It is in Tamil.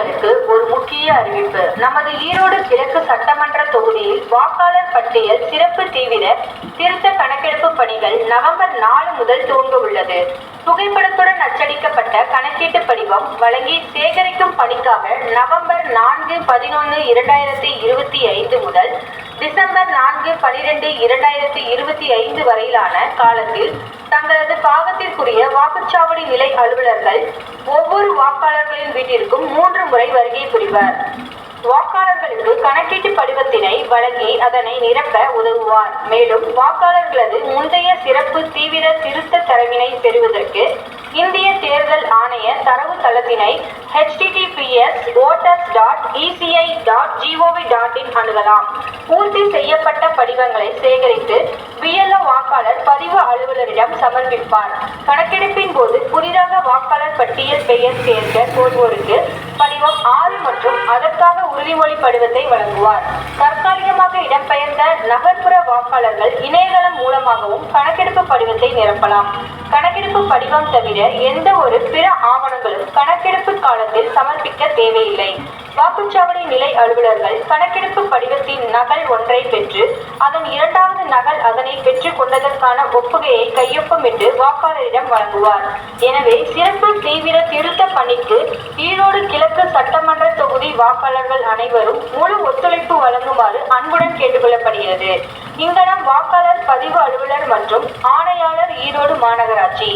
வாக்காளர்களுக்கு ஒரு முக்கிய அறிவிப்பு. நமது ஈரோடு கிழக்கு சட்டமன்ற தொகுதியில் வாக்காளர் பட்டியல் சிறப்பு தீவிர திருத்த கணக்கெடுப்பு பணிகள் நவம்பர் 4 முதல் துவங்க உள்ளது. புகைப்படத்துடன் அச்சடிக்கப்பட்ட கணக்கீட்டு படிவம் வழங்கி சேகரிக்கும் பணிக்காக நவம்பர் 4/11/2025 முதல் டிசம்பர் 4/12/2025 வரையிலான காலத்தில் தங்களது பாகத்திற்குரிய வாக்குச்சாவடி நிலை அலுவலர்கள் ஒவ்வொரு வாக்காளர்களின் வீட்டிற்கும் 3 முறை வருகை புரிவர். வாக்காளர்களுக்கு கணக்கீட்டு படிவத்தினை வழங்கி அதனை நிரப்ப உதவுவார். மேலும் வாக்காளர்களது முந்தைய சிறப்பு தீவிர திருத்த தரவினை பெறுவதற்கு இந்திய தேர்தல் ஆணைய தரவு தளத்தினை https://voters.eci.gov.in அணுகலாம். பூர்த்தி செய்யப்பட்ட படிவங்களை சேகரித்து BLO வாக்காளர் பதிவு அலுவலரிடம் சமர்ப்பிப்பார். கணக்கெடுப்பின் போது புதிதாக வாக்காளர் பட்டியல் பெயர் சேர்க்க கோருவோருக்கு படிவம் 6 மற்றும் அதற்காக உறுதிமொழி படிவத்தை வழங்குவார். தற்காலிகமாக இடம்பெயர்ந்த நகர்ப்புற வாக்காளர்கள் இணையதளம் மூலமாகவும் கணக்கெடுப்பு படிவத்தை நிரப்பலாம். கணக்கெடுப்பு படிவம் தவிர எந்த ஒரு பிற ஆவணங்களும் கணக்கெடுப்பு காலத்தில் சமர்ப்பிக்க தேவையில்லை. வாக்குச்சாவடி நிலை அலுவலர்கள் கணக்கெடுப்பு படிவத்தின் நகல் ஒன்றை பெற்று அதன் 2வது நகல் அதனை பெற்றுக் கொண்டதற்கான ஒப்புகையை கையொப்பமிட்டு வாக்காளரிடம் வழங்குவார். எனவே சிறப்பு தீவிர திருத்த பணிக்கு ஈரோடு கிழக்கு சட்டமன்ற தொகுதி வாக்காளர்கள் அனைவரும் முழு ஒத்துழைப்பு வழங்குமாறு அன்புடன் கேட்டுக்கொள்ளப்படுகிறது. இங்கனம் வாக்காளர் பதிவு அலுவலர் மற்றும் ஆணையாளர், ஈரோடு மாநகராட்சி.